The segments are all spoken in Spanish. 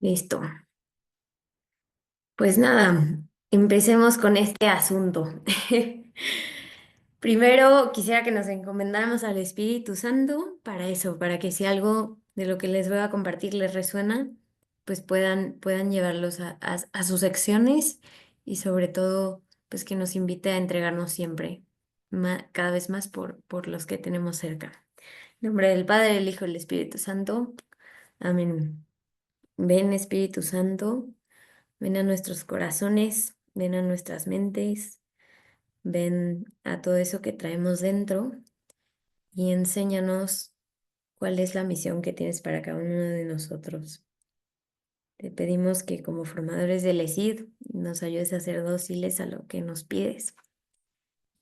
Listo. Pues nada, empecemos con este asunto. Primero quisiera que nos encomendáramos al Espíritu Santo para eso, para que si algo de lo que les voy a compartir les resuena, pues puedan llevarlos a sus secciones y sobre todo, pues que nos invite a entregarnos siempre, cada vez más por los que tenemos cerca. En nombre del Padre, del Hijo y del Espíritu Santo. Amén. Ven, Espíritu Santo. Ven a nuestros corazones, ven a nuestras mentes, ven a todo eso que traemos dentro y enséñanos cuál es la misión que tienes para cada uno de nosotros. Te pedimos que como formadores del ESID nos ayudes a ser dóciles a lo que nos pides,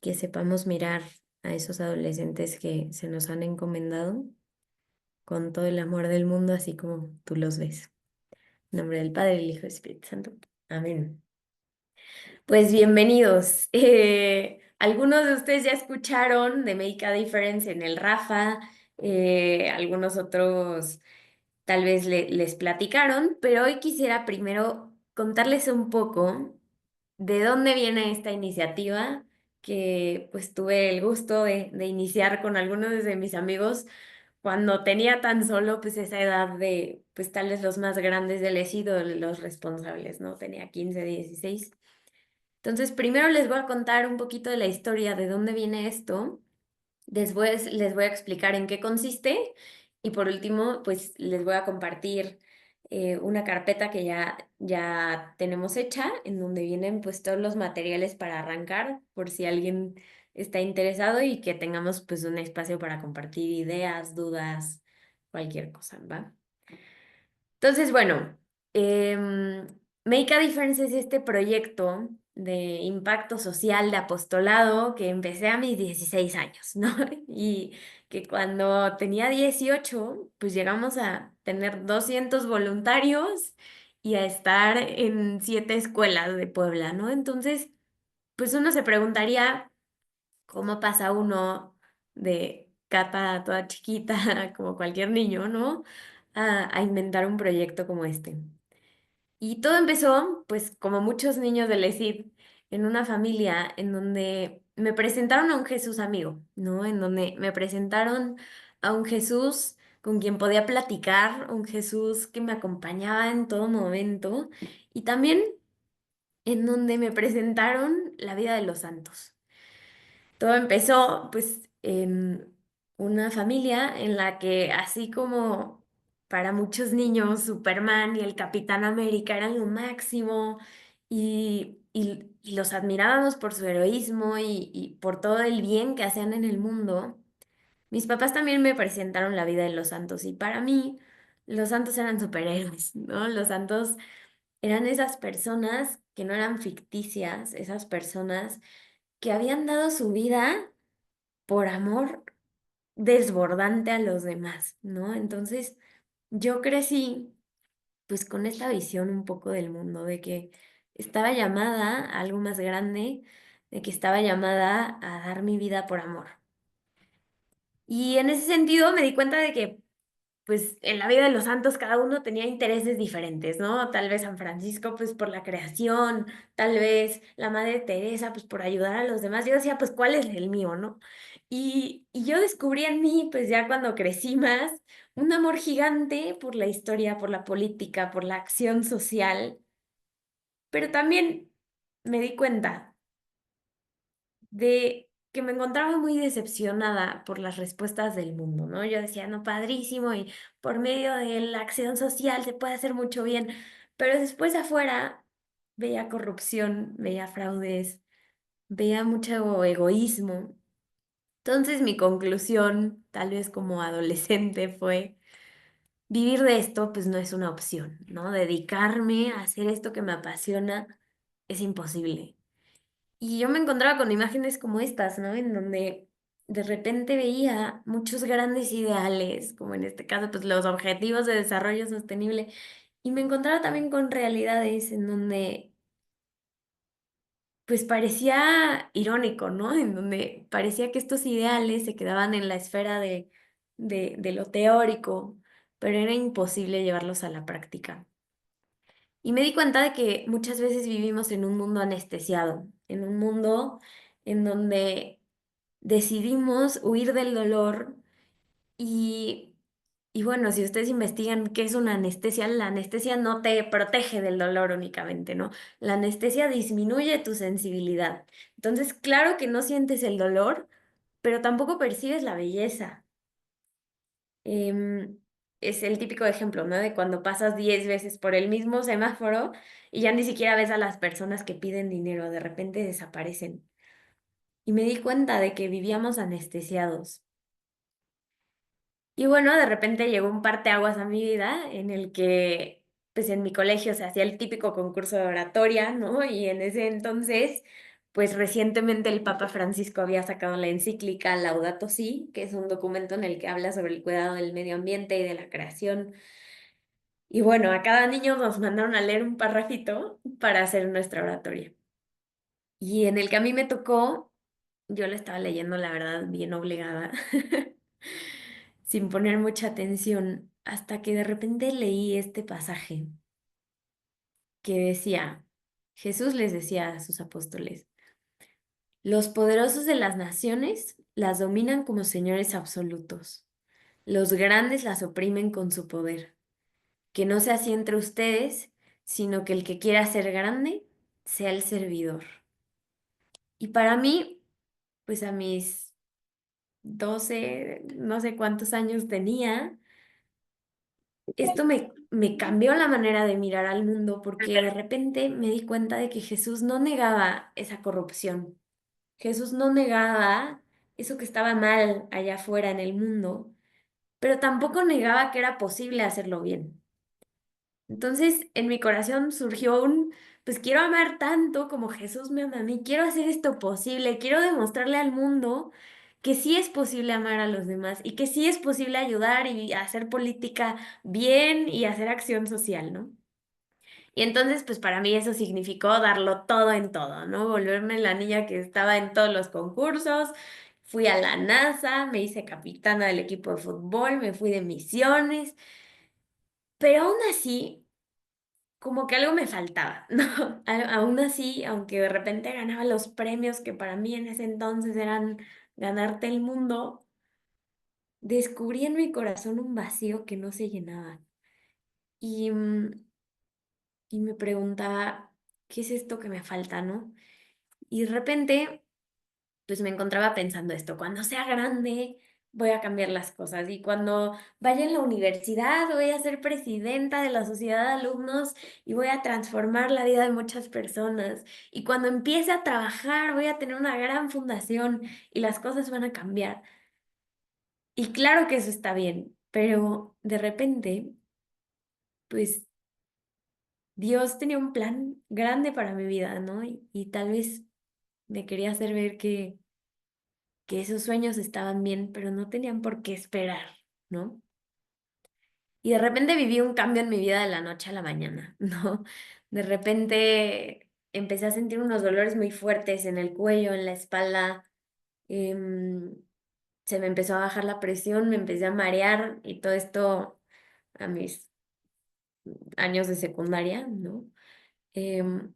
que sepamos mirar a esos adolescentes que se nos han encomendado con todo el amor del mundo, así como tú los ves. En nombre del Padre, del Hijo y del Espíritu Santo. Amén. Pues bienvenidos. Algunos de ustedes ya escucharon de Make a Difference en el Rafa, algunos otros tal vez les platicaron, pero hoy quisiera primero contarles un poco de dónde viene esta iniciativa que pues tuve el gusto de iniciar con algunos de mis amigos cuando tenía tan solo pues esa edad de pues tal vez los más grandes del sido los responsables, ¿no? Tenía 15, 16. Entonces, primero les voy a contar un poquito de la historia, de dónde viene esto. Después les voy a explicar en qué consiste. Y por último, pues les voy a compartir una carpeta que ya tenemos hecha, en donde vienen pues todos los materiales para arrancar, por si alguien está interesado y que tengamos pues un espacio para compartir ideas, dudas, cualquier cosa, ¿va? Entonces, bueno, Make a Difference es este proyecto de impacto social, de apostolado, que empecé a mis 16 años, ¿no? Y que cuando tenía 18 pues llegamos a tener 200 voluntarios y a estar en 7 escuelas de Puebla, ¿no? Entonces, pues uno se preguntaría cómo pasa uno de cata toda chiquita, como cualquier niño, ¿no? A inventar un proyecto como este. Y todo empezó, pues como muchos niños del ESID, en una familia en donde me presentaron a un Jesús amigo, ¿no? En donde me presentaron a un Jesús con quien podía platicar, un Jesús que me acompañaba en todo momento y también en donde me presentaron la vida de los santos. Todo empezó pues en una familia en la que así como para muchos niños Superman y el Capitán América eran lo máximo y los admirábamos por su heroísmo y por todo el bien que hacían en el mundo, mis papás también me presentaron la vida de los santos y para mí los santos eran superhéroes, ¿no? Los santos eran esas personas que no eran ficticias, esas personas que habían dado su vida por amor desbordante a los demás, ¿no? Entonces, yo crecí pues con esta visión un poco del mundo, de que estaba llamada a algo más grande, de que estaba llamada a dar mi vida por amor. Y en ese sentido me di cuenta de que pues en la vida de los santos cada uno tenía intereses diferentes, ¿no? Tal vez San Francisco pues por la creación, tal vez la Madre Teresa pues por ayudar a los demás. Yo decía pues ¿cuál es el mío, no? Y yo descubrí en mí pues ya cuando crecí más un amor gigante por la historia, por la política, por la acción social, pero también me di cuenta de que me encontraba muy decepcionada por las respuestas del mundo, ¿no? Yo decía, no, padrísimo, y por medio de la acción social se puede hacer mucho bien, pero después afuera veía corrupción, veía fraudes, veía mucho egoísmo. Entonces mi conclusión, tal vez como adolescente, fue, vivir de esto pues no es una opción, ¿no? Dedicarme a hacer esto que me apasiona es imposible. Y yo me encontraba con imágenes como estas, ¿no? En donde de repente veía muchos grandes ideales, como en este caso, pues los objetivos de desarrollo sostenible, y me encontraba también con realidades en donde, pues parecía irónico, ¿no? En donde parecía que estos ideales se quedaban en la esfera de lo teórico, pero era imposible llevarlos a la práctica. Y me di cuenta de que muchas veces vivimos en un mundo anestesiado, en un mundo en donde decidimos huir del dolor y, y bueno, si ustedes investigan qué es una anestesia, la anestesia no te protege del dolor únicamente, ¿no? La anestesia disminuye tu sensibilidad. Entonces, claro que no sientes el dolor, pero tampoco percibes la belleza. Em, es el típico ejemplo, ¿no? De cuando pasas 10 veces por el mismo semáforo y ya ni siquiera ves a las personas que piden dinero, de repente desaparecen. Y me di cuenta de que vivíamos anestesiados. Y bueno, de repente llegó un parteaguas a mi vida en el que, pues en mi colegio se hacía el típico concurso de oratoria, ¿no? Y en ese entonces, pues recientemente el Papa Francisco había sacado la encíclica Laudato Si, que es un documento en el que habla sobre el cuidado del medio ambiente y de la creación. Y bueno, a cada niño nos mandaron a leer un parrafito para hacer nuestra oratoria. Y en el que a mí me tocó, yo lo estaba leyendo, la verdad, bien obligada. Sin poner mucha atención, hasta que de repente leí este pasaje que decía, Jesús les decía a sus apóstoles, los poderosos de las naciones las dominan como señores absolutos, los grandes las oprimen con su poder, que no sea así entre ustedes, sino que el que quiera ser grande sea el servidor. Y para mí, pues a mis 12 no sé cuántos años tenía, esto me cambió la manera de mirar al mundo porque de repente me di cuenta de que Jesús no negaba esa corrupción. Jesús no negaba eso que estaba mal allá afuera en el mundo, pero tampoco negaba que era posible hacerlo bien. Entonces, en mi corazón surgió pues quiero amar tanto como Jesús me ama a mí, quiero hacer esto posible, quiero demostrarle al mundo que sí es posible amar a los demás y que sí es posible ayudar y hacer política bien y hacer acción social, ¿no? Y entonces, pues para mí eso significó darlo todo en todo, ¿no? Volverme la niña que estaba en todos los concursos, fui a la NASA, me hice capitana del equipo de fútbol, me fui de misiones, pero aún así como que algo me faltaba, ¿no? Aún así, aunque de repente ganaba los premios que para mí en ese entonces eran ganarte el mundo, descubrí en mi corazón un vacío que no se llenaba. Y, y me preguntaba, ¿qué es esto que me falta, no? Y de repente, pues me encontraba pensando esto, cuando sea grande voy a cambiar las cosas y cuando vaya en la universidad voy a ser presidenta de la sociedad de alumnos y voy a transformar la vida de muchas personas y cuando empiece a trabajar voy a tener una gran fundación y las cosas van a cambiar. Y claro que eso está bien, pero de repente, pues Dios tenía un plan grande para mi vida, ¿no? Y tal vez me quería hacer ver que esos sueños estaban bien, pero no tenían por qué esperar, ¿no? Y de repente viví un cambio en mi vida de la noche a la mañana, ¿no? De repente empecé a sentir unos dolores muy fuertes en el cuello, en la espalda, em, se me empezó a bajar la presión, me empecé a marear y todo esto a mis años de secundaria, ¿no? Em,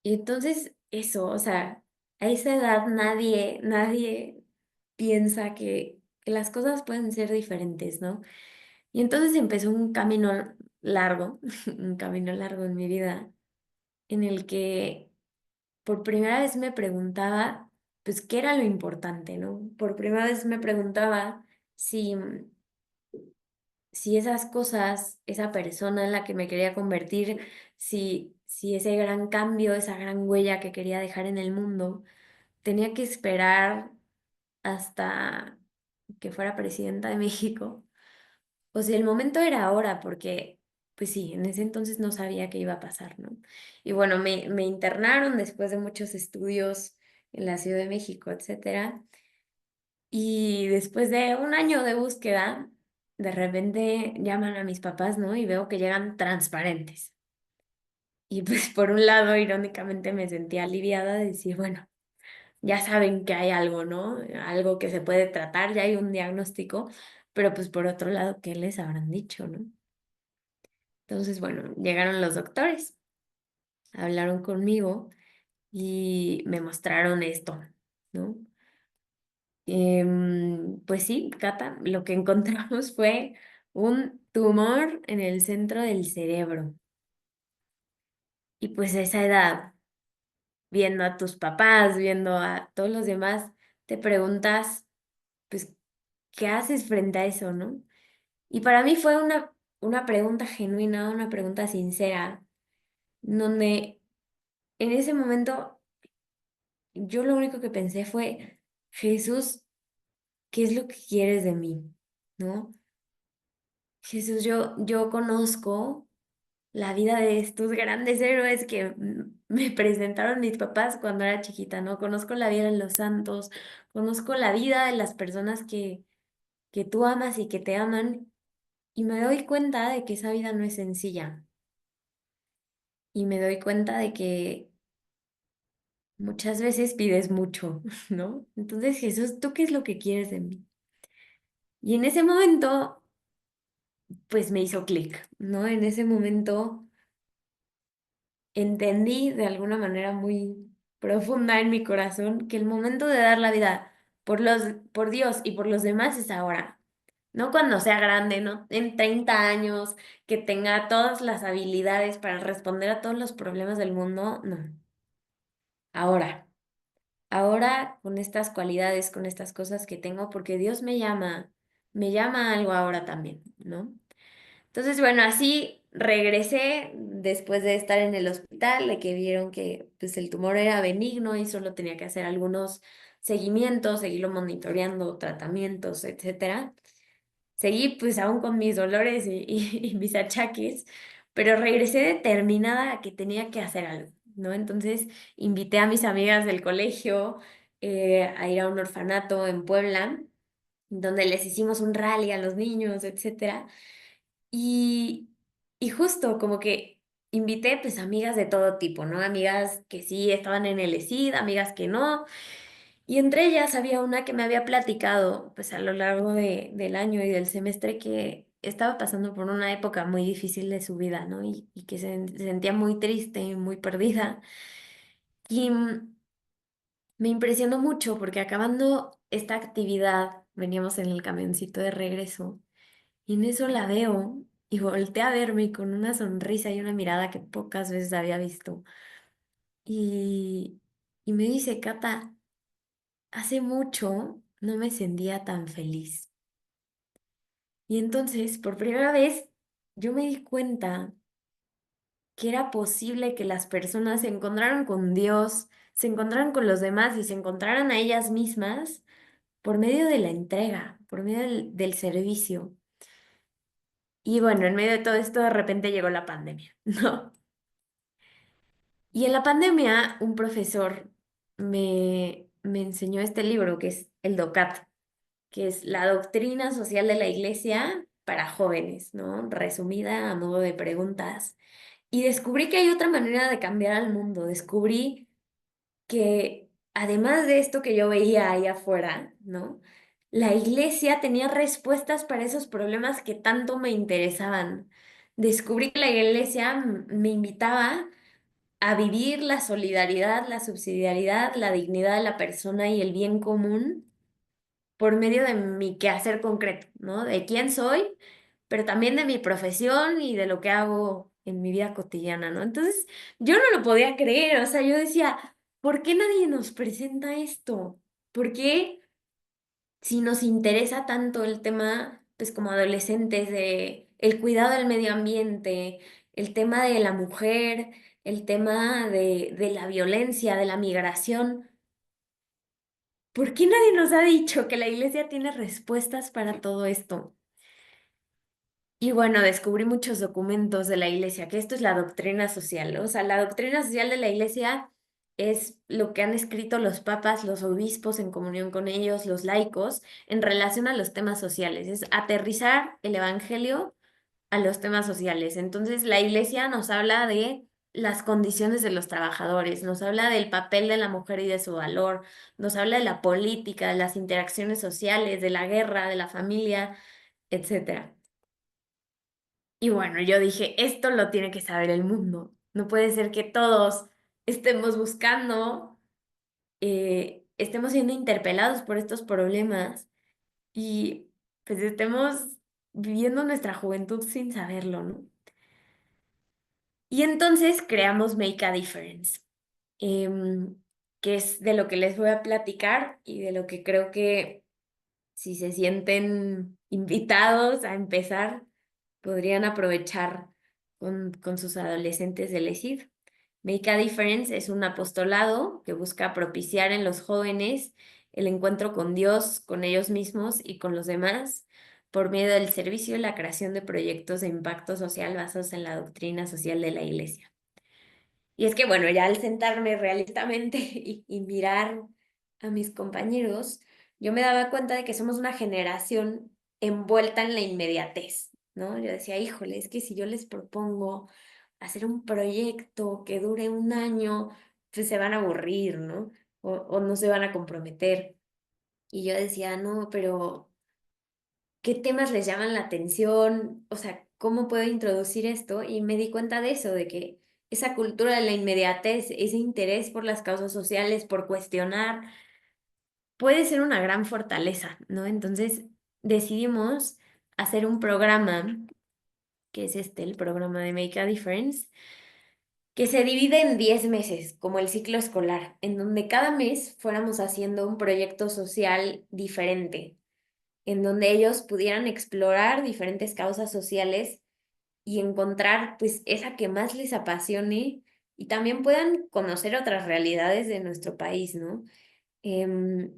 y entonces eso, o sea, a esa edad nadie piensa que las cosas pueden ser diferentes, ¿no? Y entonces empezó un camino largo, un camino largo en mi vida, en el que por primera vez me preguntaba, pues, ¿qué era lo importante, no? Por primera vez me preguntaba si, si esas cosas, esa persona en la que me quería convertir, si ese gran cambio, esa gran huella que quería dejar en el mundo, tenía que esperar hasta que fuera presidenta de México. O sea, el momento era ahora, porque, pues sí, en ese entonces no sabía qué iba a pasar, ¿no? Y bueno, me internaron después de muchos estudios en la Ciudad de México, etcétera. Y después de un año de búsqueda, de repente llaman a mis papás, ¿no? Y veo que llegan transparentes. Y pues por un lado, irónicamente, me sentí aliviada de decir, bueno, ya saben que hay algo, ¿no? Algo que se puede tratar, ya hay un diagnóstico, pero pues por otro lado, ¿qué les habrán dicho, no? Entonces, bueno, llegaron los doctores, hablaron conmigo y me mostraron esto, ¿no? Pues sí, Cata, lo que encontramos fue un tumor en el centro del cerebro. Y pues a esa edad, viendo a tus papás, viendo a todos los demás, te preguntas, pues, ¿qué haces frente a eso, no? Y para mí fue una pregunta genuina, una pregunta sincera, donde en ese momento yo lo único que pensé fue, Jesús, ¿qué es lo que quieres de mí? ¿No? Jesús, yo conozco la vida de estos grandes héroes que me presentaron mis papás cuando era chiquita, ¿no? Conozco la vida de los santos, conozco la vida de las personas que tú amas y que te aman, y me doy cuenta de que esa vida no es sencilla. Y me doy cuenta de que muchas veces pides mucho, ¿no? Entonces, Jesús, ¿tú qué es lo que quieres de mí? Y en ese momento, pues me hizo clic, ¿no? En ese momento entendí de alguna manera muy profunda en mi corazón que el momento de dar la vida por Dios y por los demás es ahora. No cuando sea grande, ¿no? En 30 años, que tenga todas las habilidades para responder a todos los problemas del mundo, no. Ahora. Ahora con estas cualidades, con estas cosas que tengo, porque Dios me llama a algo ahora también, ¿no? Entonces, bueno, así regresé después de estar en el hospital, de que vieron que pues, el tumor era benigno y solo tenía que hacer algunos seguimientos, seguirlo monitoreando, tratamientos, etcétera. Seguí pues aún con mis dolores y mis achaques, pero regresé determinada a que tenía que hacer algo, ¿no? Entonces invité a mis amigas del colegio a ir a un orfanato en Puebla, donde les hicimos un rally a los niños, etcétera. Y, y justo como que invité pues amigas de todo tipo, ¿no? Amigas que sí estaban en el ESID, amigas que no. Y entre ellas había una que me había platicado, pues a lo largo del año y del semestre, que estaba pasando por una época muy difícil de su vida, ¿no? Y que se sentía muy triste y muy perdida. Y me impresionó mucho porque acabando esta actividad, veníamos en el camioncito de regreso, y en eso la veo y voltea a verme con una sonrisa y una mirada que pocas veces había visto. Y, y me dice, Cata, hace mucho no me sentía tan feliz. Y entonces, por primera vez, yo me di cuenta que era posible que las personas se encontraran con Dios, se encontraran con los demás y se encontraran a ellas mismas por medio de la entrega, por medio del servicio. Y bueno, en medio de todo esto, de repente llegó la pandemia, ¿no? Y en la pandemia, un profesor me enseñó este libro que es el DOCAT, que es la doctrina social de la iglesia para jóvenes, ¿no? Resumida a modo de preguntas. Y descubrí que hay otra manera de cambiar al mundo. Descubrí que además de esto que yo veía ahí afuera, ¿no? La iglesia tenía respuestas para esos problemas que tanto me interesaban. Descubrí que la iglesia me invitaba a vivir la solidaridad, la subsidiariedad, la dignidad de la persona y el bien común por medio de mi quehacer concreto, ¿no? De quién soy, pero también de mi profesión y de lo que hago en mi vida cotidiana, ¿no? Entonces, yo no lo podía creer, o sea, yo decía, ¿por qué nadie nos presenta esto? ¿Por qué si nos interesa tanto el tema, pues como adolescentes, de el cuidado del medio ambiente, el tema de la mujer, el tema de la violencia, de la migración? ¿Por qué nadie nos ha dicho que la iglesia tiene respuestas para todo esto? Y bueno, descubrí muchos documentos de la iglesia, que esto es la doctrina social, ¿no? O sea, la doctrina social de la iglesia es lo que han escrito los papas, los obispos en comunión con ellos, los laicos, en relación a los temas sociales. Es aterrizar el evangelio a los temas sociales. Entonces, la iglesia nos habla de las condiciones de los trabajadores, nos habla del papel de la mujer y de su valor, nos habla de la política, de las interacciones sociales, de la guerra, de la familia, etcétera. Y bueno, yo dije, esto lo tiene que saber el mundo. No puede ser que todos estemos buscando, estemos siendo interpelados por estos problemas y pues estemos viviendo nuestra juventud sin saberlo, ¿no? Y entonces creamos Make a Difference, em, que es de lo que les voy a platicar y de lo que creo que si se sienten invitados a empezar, podrían aprovechar con sus adolescentes de elegir. Make a Difference es un apostolado que busca propiciar en los jóvenes el encuentro con Dios, con ellos mismos y con los demás por medio del servicio y la creación de proyectos de impacto social basados en la doctrina social de la Iglesia. Y es que, bueno, ya al sentarme realistamente y mirar a mis compañeros, yo me daba cuenta de que somos una generación envuelta en la inmediatez, ¿no? Yo decía, híjole, es que si yo les propongo hacer un proyecto que dure un año, pues se van a aburrir, ¿no? O no se van a comprometer. Y yo decía, no, pero qué temas les llaman la atención, o sea, cómo puedo introducir esto y me di cuenta de eso, de que esa cultura de la inmediatez, ese interés por las causas sociales, por cuestionar, puede ser una gran fortaleza, ¿no? Entonces decidimos hacer un programa, que es este, el programa de Make a Difference, que se divide en 10 meses, como el ciclo escolar, en donde cada mes fuéramos haciendo un proyecto social diferente en donde ellos pudieran explorar diferentes causas sociales y encontrar pues esa que más les apasione y también puedan conocer otras realidades de nuestro país, ¿no? Em,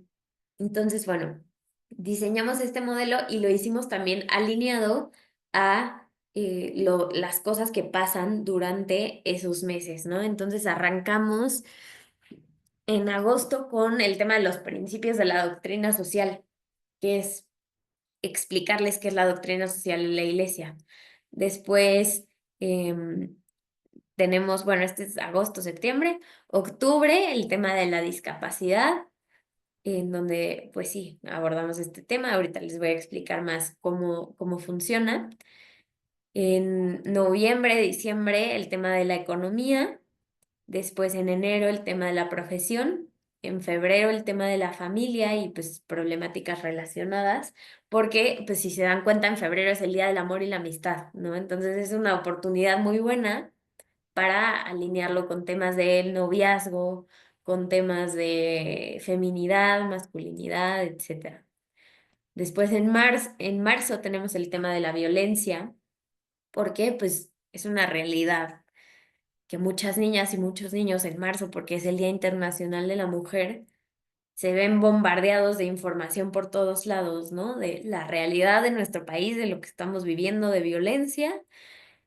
entonces, bueno, diseñamos este modelo y lo hicimos también alineado a las cosas que pasan durante esos meses, ¿no? Entonces arrancamos en agosto con el tema de los principios de la doctrina social, que es explicarles qué es la doctrina social de la iglesia. Después em, tenemos, bueno, este es agosto, septiembre, octubre, el tema de la discapacidad, en donde, pues sí, abordamos este tema. Ahorita les voy a explicar más cómo funciona. En noviembre, diciembre, el tema de la economía. Después en enero el tema de la profesión, en febrero el tema de la familia y pues problemáticas relacionadas, porque pues si se dan cuenta en febrero es el Día del Amor y la Amistad, ¿no? Entonces es una oportunidad muy buena para alinearlo con temas de noviazgo, con temas de feminidad, masculinidad, etcétera. Después en marzo tenemos el tema de la violencia, porque pues es una realidad que muchas niñas y muchos niños en marzo, porque es el Día Internacional de la Mujer, se ven bombardeados de información por todos lados, ¿no? De la realidad de nuestro país, de lo que estamos viviendo, de violencia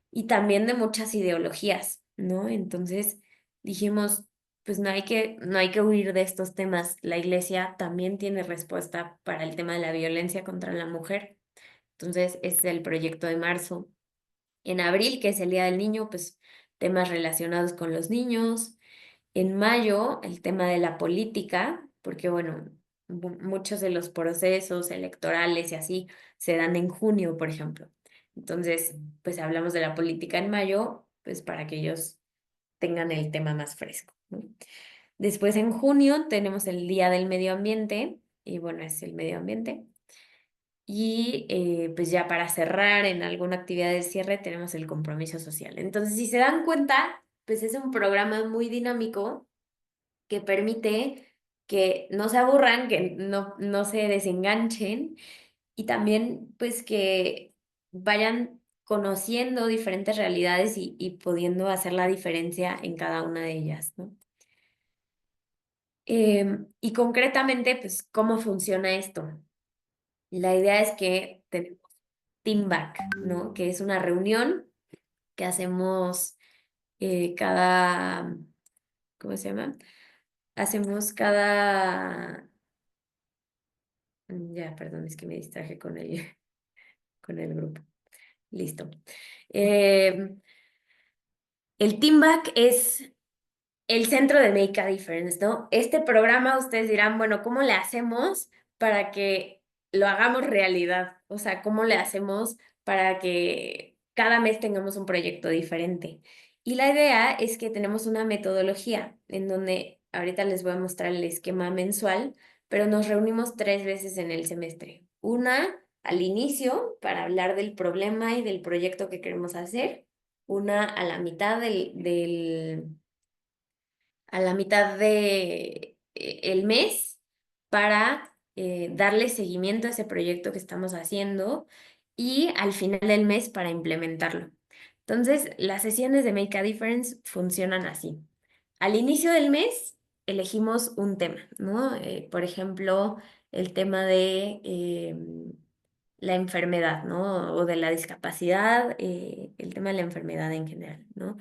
y también de muchas ideologías, ¿no? Entonces dijimos, pues no hay que huir de estos temas. La iglesia también tiene respuesta para el tema de la violencia contra la mujer. Entonces, este es el proyecto de marzo. En abril, que es el Día del Niño, pues temas relacionados con los niños. En mayo, el tema de la política, porque bueno, muchos de los procesos electorales y así se dan en junio, por ejemplo. Entonces, pues hablamos de la política en mayo, pues para que ellos tengan el tema más fresco, ¿no? Después en junio tenemos el Día del Medio Ambiente, y bueno, es el medio ambiente. Y pues ya para cerrar en alguna actividad de cierre tenemos el compromiso social. Entonces, si se dan cuenta, pues es un programa muy dinámico que permite que no se aburran, que no se desenganchen y también pues que vayan conociendo diferentes realidades y pudiendo hacer la diferencia en cada una de ellas, ¿no? Y concretamente, pues, ¿cómo funciona esto? La idea es que tenemos Team Back, ¿no? Que es una reunión que hacemos cada, ¿cómo se llama? Hacemos cada, ya, perdón, es que me distraje con con el grupo. Listo. Eh, el Team Back es el centro de Make a Difference, ¿no? Este programa ustedes dirán, bueno, ¿cómo le hacemos para que lo hagamos realidad? O sea, ¿cómo le hacemos para que cada mes tengamos un proyecto diferente. Y la idea es que tenemos una metodología en donde ahorita les voy a mostrar el esquema mensual, pero nos reunimos 3 veces en el semestre. Una al inicio para hablar del problema y del proyecto que queremos hacer. Una a la mitad a la mitad de el mes para darle seguimiento a ese proyecto que estamos haciendo y al final del mes para implementarlo. Entonces, las sesiones de Make a Difference funcionan así. Al inicio del mes elegimos un tema, ¿no? Por ejemplo, el tema de la enfermedad, ¿no? O de la discapacidad, el tema de la enfermedad en general, ¿no?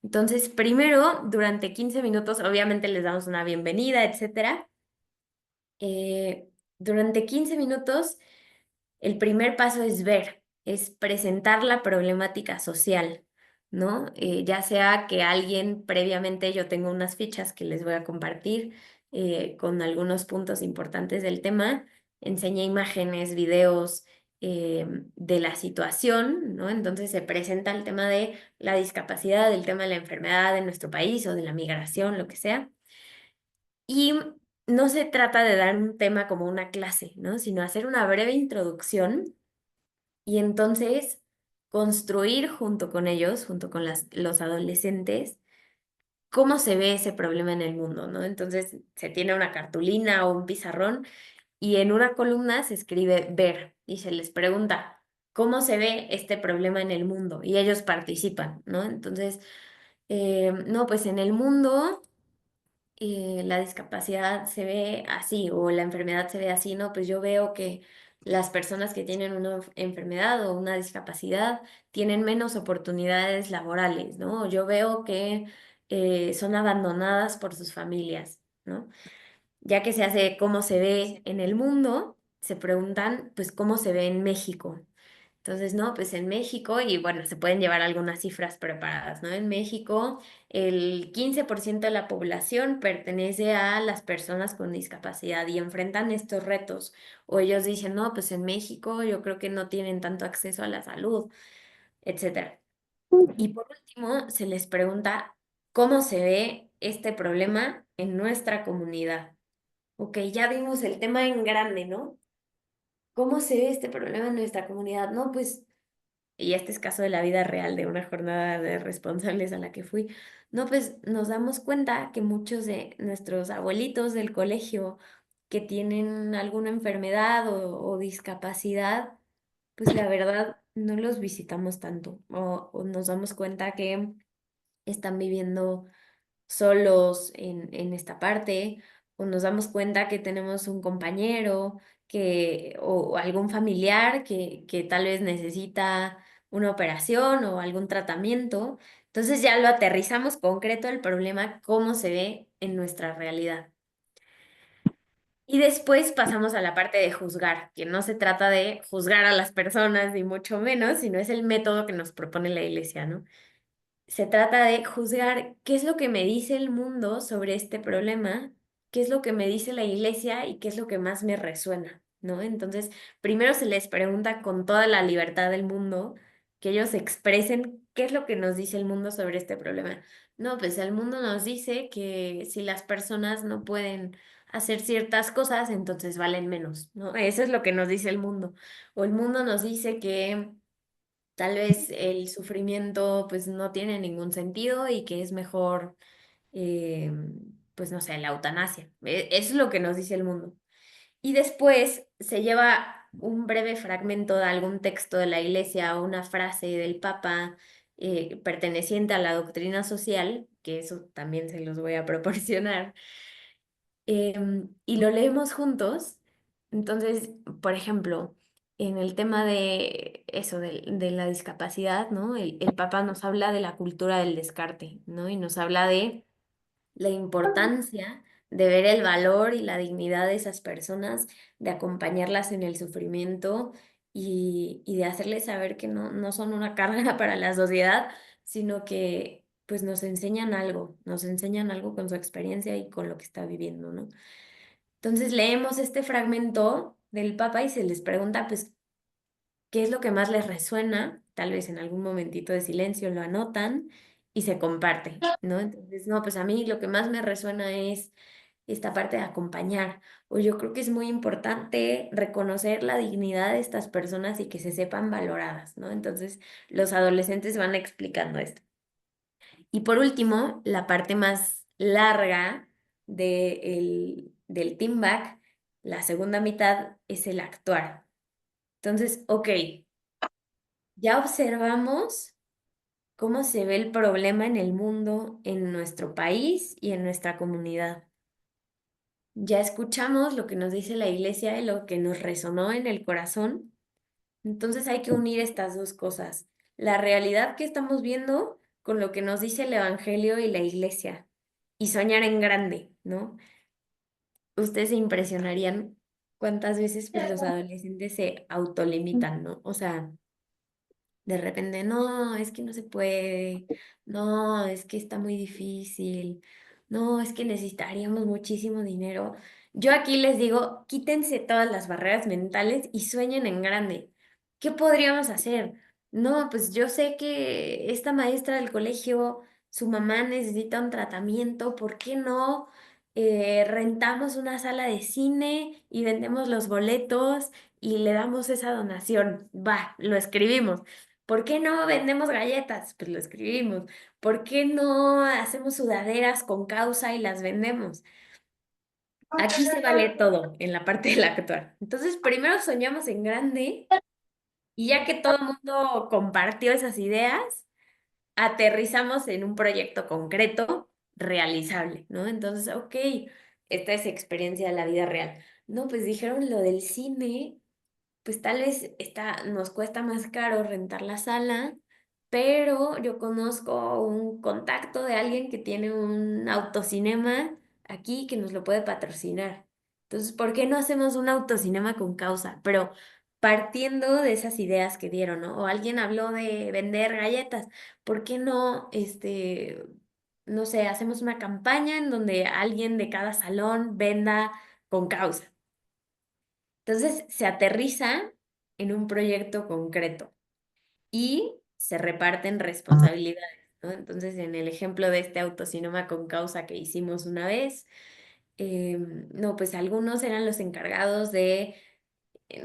Entonces, primero, durante 15 minutos, obviamente les damos una bienvenida, etcétera. Durante 15 minutos, el primer paso es ver, es presentar la problemática social, ¿no? Ya sea que alguien previamente, yo tengo unas fichas que les voy a compartir con algunos puntos importantes del tema, enseñé imágenes, videos de la situación, ¿no? Entonces se presenta el tema de la discapacidad, el tema de la enfermedad en nuestro país o de la migración, lo que sea. Y no se trata de dar un tema como una clase, ¿no? Sino hacer una breve introducción y entonces construir junto con ellos, junto con los adolescentes, cómo se ve ese problema en el mundo, ¿no? Entonces se tiene una cartulina o un pizarrón y en una columna se escribe ver y se les pregunta cómo se ve este problema en el mundo y ellos participan, ¿no? Entonces, no, pues en el mundo la discapacidad se ve así o la enfermedad se ve así, ¿no? Pues yo veo que las personas que tienen una enfermedad o una discapacidad tienen menos oportunidades laborales, ¿no? Yo veo que son abandonadas por sus familias, ¿no? Ya que se hace cómo se ve en el mundo, se preguntan, pues, cómo se ve en México. Entonces, no, pues en México, y bueno, se pueden llevar algunas cifras preparadas, ¿no? En México, el 15% de la población pertenece a las personas con discapacidad y enfrentan estos retos. O ellos dicen, no, pues en México yo creo que no tienen tanto acceso a la salud, etcétera. Y por último, se les pregunta cómo se ve este problema en nuestra comunidad. Ok, ya vimos el tema en grande, ¿no? ¿Cómo se ve este problema en nuestra comunidad? No, pues y este es caso de la vida real de una jornada de responsables a la que fui, no, pues nos damos cuenta que muchos de nuestros abuelitos del colegio que tienen alguna enfermedad o discapacidad, pues la verdad no los visitamos tanto o nos damos cuenta que están viviendo solos en esta parte, o nos damos cuenta que tenemos un compañero o algún familiar que tal vez necesita una operación o algún tratamiento. Entonces ya lo aterrizamos concreto el problema, cómo se ve en nuestra realidad. Y después pasamos a la parte de juzgar, que no se trata de juzgar a las personas, ni mucho menos, sino es el método que nos propone la iglesia, ¿no? Se trata de juzgar qué es lo que me dice el mundo sobre este problema, qué es lo que me dice la iglesia y qué es lo que más me resuena, ¿no? Entonces, primero se les pregunta con toda la libertad del mundo que ellos expresen qué es lo que nos dice el mundo sobre este problema. No, pues el mundo nos dice que si las personas no pueden hacer ciertas cosas, entonces valen menos, ¿no? Eso es lo que nos dice el mundo. O el mundo nos dice que tal vez el sufrimiento pues no tiene ningún sentido y que es mejor, eh, pues no sé, la eutanasia. Eso es lo que nos dice el mundo. Y después se lleva un breve fragmento de algún texto de la iglesia o una frase del Papa perteneciente a la doctrina social, que eso también se los voy a proporcionar, y lo leemos juntos. Entonces, por ejemplo, en el tema de eso, de la discapacidad, ¿no? El Papa nos habla de la cultura del descarte, ¿no? Y nos habla de la importancia de ver el valor y la dignidad de esas personas, de acompañarlas en el sufrimiento y de hacerles saber que no son una carga para la sociedad, sino que pues nos enseñan algo con su experiencia y con lo que está viviendo, ¿no? Entonces leemos este fragmento del Papa y se les pregunta, pues, ¿qué es lo que más les resuena? tal vez en algún momentito de silencio lo anotan y se comparte, ¿no? Entonces, no, pues a mí lo que más me resuena es esta parte de acompañar. O yo creo que es muy importante reconocer la dignidad de estas personas y que se sepan valoradas, ¿no? Entonces, los adolescentes van explicando esto. Y por último, la parte más larga del team back, la segunda mitad, es el actuar. Entonces, ok, ya observamos cómo se ve el problema en el mundo, en nuestro país y en nuestra comunidad. Ya escuchamos lo que nos dice la iglesia y lo que nos resonó en el corazón. Entonces hay que unir estas dos cosas, la realidad que estamos viendo con lo que nos dice el evangelio y la iglesia, y soñar en grande, ¿no? Ustedes se impresionarían cuántas veces pues los adolescentes se autolimitan, ¿no? O sea, de repente, no, es que no se puede, no, es que está muy difícil, no, es que necesitaríamos muchísimo dinero. Yo aquí les digo, quítense todas las barreras mentales y sueñen en grande. ¿Qué podríamos hacer? No, pues yo sé que esta maestra del colegio, su mamá necesita un tratamiento, ¿por qué no? Rentamos una sala de cine y vendemos los boletos y le damos esa donación. Va, lo escribimos. ¿Por qué no vendemos galletas? Pues lo escribimos. ¿Por qué no hacemos sudaderas con causa y las vendemos? Aquí se vale todo en la parte del actuar. Entonces, primero soñamos en grande y ya que todo el mundo compartió esas ideas, aterrizamos en un proyecto concreto, realizable, ¿no? Entonces, ok, esta es experiencia de la vida real. No, pues dijeron lo del cine, pues tal vez nos cuesta más caro rentar la sala, pero yo conozco un contacto de alguien que tiene un autocinema aquí que nos lo puede patrocinar. Entonces, ¿por qué no hacemos un autocinema con causa? Pero partiendo de esas ideas que dieron, ¿no? O alguien habló de vender galletas, ¿por qué no, no sé, hacemos una campaña en donde alguien de cada salón venda con causa? Entonces se aterriza en un proyecto concreto y se reparten responsabilidades, ¿no? Entonces, en el ejemplo de este autocinema con causa que hicimos una vez, no, pues algunos eran los encargados de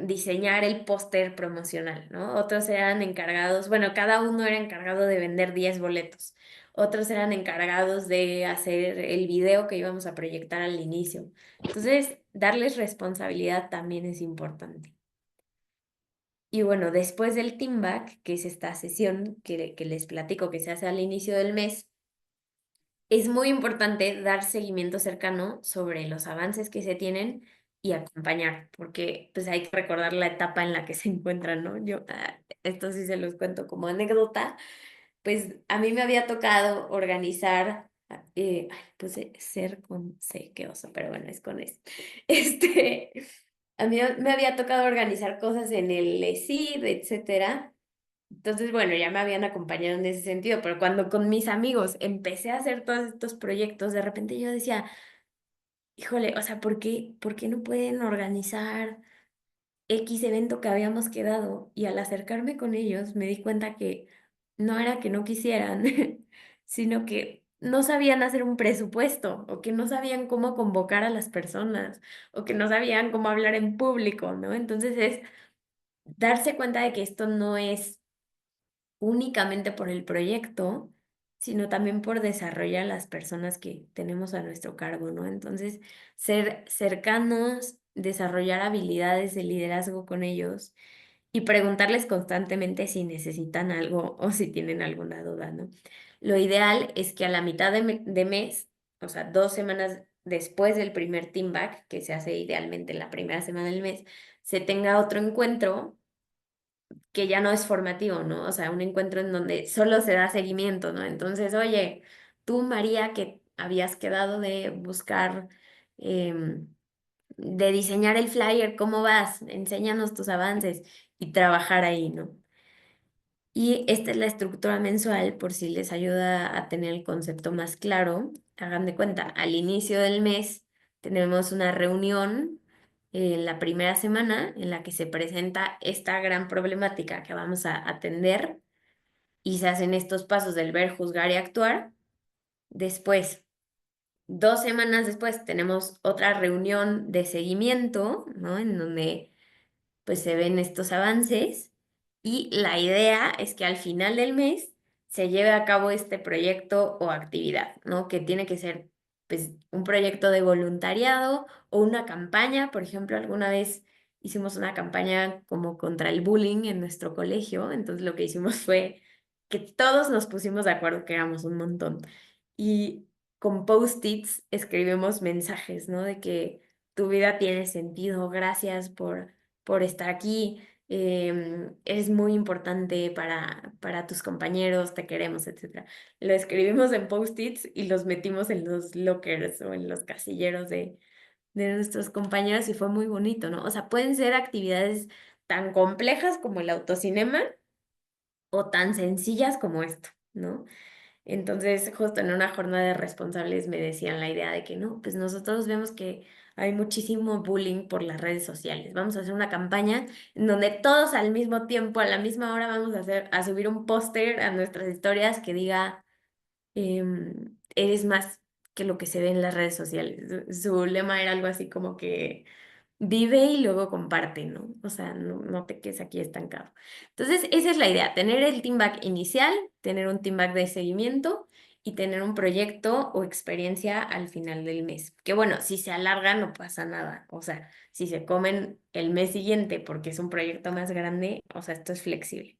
diseñar el póster promocional, ¿no? Otros eran encargados, bueno, cada uno era encargado de vender 10 boletos. Otros eran encargados de hacer el video que íbamos a proyectar al inicio. Entonces, darles responsabilidad también es importante. Y bueno, después del team back, que es esta sesión que les platico que se hace al inicio del mes, es muy importante dar seguimiento cercano sobre los avances que se tienen y acompañar, porque pues hay que recordar la etapa en la que se encuentran, ¿no? Yo, esto sí se los cuento como anécdota, pues a mí me había tocado organizar, puse ser con C, qué oso, pero bueno, es con S. Este, a mí me había tocado organizar cosas en el ESID, etcétera. Entonces, bueno, ya me habían acompañado en ese sentido, pero cuando con mis amigos empecé a hacer todos estos proyectos, de repente yo decía, híjole, o sea, por qué no pueden organizar X evento que habíamos quedado? Y al acercarme con ellos me di cuenta que no era que no quisieran, sino que no sabían hacer un presupuesto o que no sabían cómo convocar a las personas o que no sabían cómo hablar en público, ¿no? Entonces es darse cuenta de que esto no es únicamente por el proyecto, sino también por desarrollar a las personas que tenemos a nuestro cargo, ¿no? Entonces, ser cercanos, desarrollar habilidades de liderazgo con ellos y preguntarles constantemente si necesitan algo o si tienen alguna duda, ¿no? Lo ideal es que a la mitad de mes, o sea, 2 semanas después del primer team back, que se hace idealmente en la primera semana del mes, se tenga otro encuentro que ya no es formativo, ¿no? O sea, un encuentro en donde solo se da seguimiento, ¿no? Entonces, oye, tú, María, que habías quedado de buscar, de diseñar el flyer, ¿cómo vas? Enséñanos tus avances y trabajar ahí, ¿no? Y esta es la estructura mensual por si les ayuda a tener el concepto más claro. Hagan de cuenta, al inicio del mes tenemos una reunión la primera semana en la que se presenta esta gran problemática que vamos a atender y se hacen estos pasos del ver, juzgar y actuar. Después, 2 semanas después, tenemos otra reunión de seguimiento, ¿no? En donde pues se ven estos avances y la idea es que al final del mes se lleve a cabo este proyecto o actividad, ¿no? Que tiene que ser pues un proyecto de voluntariado o una campaña. Por ejemplo, alguna vez hicimos una campaña como contra el bullying en nuestro colegio, entonces lo que hicimos fue que todos nos pusimos de acuerdo, que éramos un montón, y con post-its escribimos mensajes, ¿no? De que tu vida tiene sentido, gracias por estar aquí, eres muy importante para tus compañeros, te queremos, etcétera. Lo escribimos en post-its y los metimos en los lockers o en los casilleros de nuestros compañeros y fue muy bonito, ¿no? O sea, pueden ser actividades tan complejas como el autocinema o tan sencillas como esto, ¿no? Entonces, justo en una jornada de responsables me decían la idea de que no, pues nosotros vemos que hay muchísimo bullying por las redes sociales. Vamos a hacer una campaña en donde todos al mismo tiempo, a la misma hora, vamos a subir un póster a nuestras historias que diga eres más que lo que se ve en las redes sociales. Su lema era algo así como que vive y luego comparte, ¿no? O sea, no te quedes aquí estancado. Entonces, esa es la idea, tener el team back inicial, tener un team back de seguimiento y tener un proyecto o experiencia al final del mes. Que bueno, si se alarga no pasa nada. O sea, si se comen el mes siguiente porque es un proyecto más grande, o sea, esto es flexible.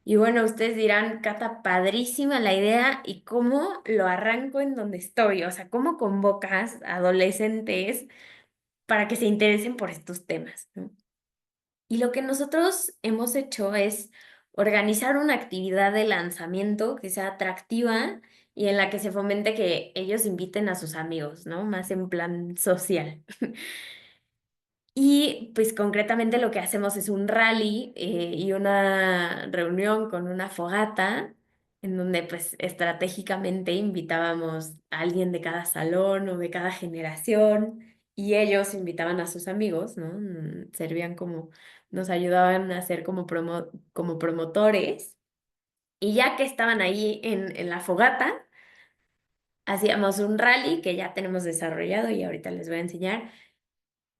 Y bueno, ustedes dirán, Cata, padrísima la idea y cómo lo arranco en donde estoy, o sea, cómo convocas a adolescentes para que se interesen por estos temas, ¿no? Y lo que nosotros hemos hecho es organizar una actividad de lanzamiento que sea atractiva y en la que se fomente que ellos inviten a sus amigos, ¿no? Más en plan social. Y pues concretamente lo que hacemos es un rally y una reunión con una fogata en donde pues estratégicamente invitábamos a alguien de cada salón o de cada generación y ellos invitaban a sus amigos, ¿no? Servían como, nos ayudaban a ser como promotores y ya que estaban ahí en la fogata, hacíamos un rally que ya tenemos desarrollado y ahorita les voy a enseñar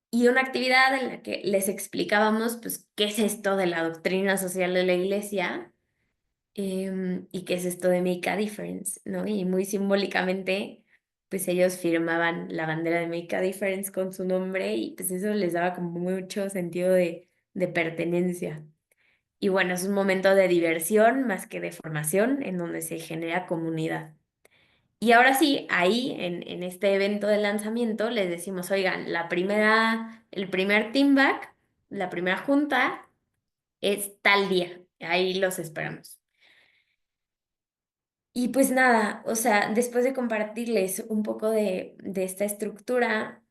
y una actividad en la que les explicábamos, pues, qué es esto de la doctrina social de la iglesia y qué es esto de Make a Difference, ¿no? Y muy simbólicamente, pues ellos firmaban la bandera de Make a Difference con su nombre y pues eso les daba como mucho sentido de pertenencia. Y bueno, es un momento de diversión más que de formación en donde se genera comunidad. Y ahora sí, ahí en este evento de lanzamiento les decimos, oigan, el primer team back, la primera junta es tal día, ahí los esperamos. Y pues nada, o sea, después de compartirles un poco de esta estructura,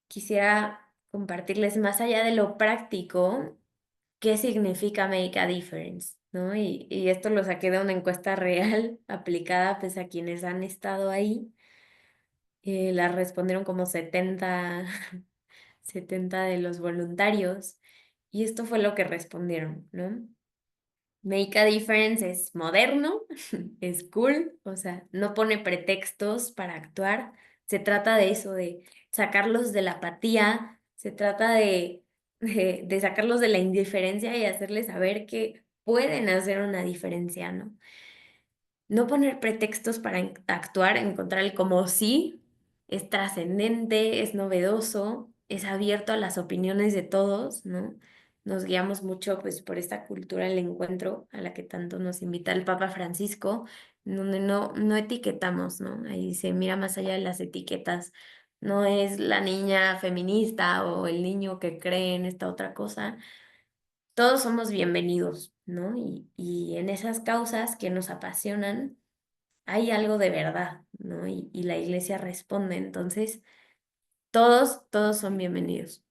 quisiera compartirles más allá de lo práctico, qué significa Make a Difference, ¿no? Y esto lo saqué de una encuesta real aplicada pues a quienes han estado ahí. La respondieron como 70 de los voluntarios. Y esto fue lo que respondieron, ¿no? Make a Difference es moderno, es cool, o sea, no pone pretextos para actuar. Se trata de eso, de sacarlos de la apatía, se trata de sacarlos de la indiferencia y hacerles saber que pueden hacer una diferencia, ¿no? No poner pretextos para actuar, encontrar el como sí, es trascendente, es novedoso, es abierto a las opiniones de todos, ¿no? Nos guiamos mucho pues por esta cultura del encuentro a la que tanto nos invita el Papa Francisco, en donde no etiquetamos, ¿no? Ahí dice, mira más allá de las etiquetas, no es la niña feminista o el niño que cree en esta otra cosa, todos somos bienvenidos, ¿no? Y en esas causas que nos apasionan, hay algo de verdad, ¿no? Y la iglesia responde, entonces todos son bienvenidos.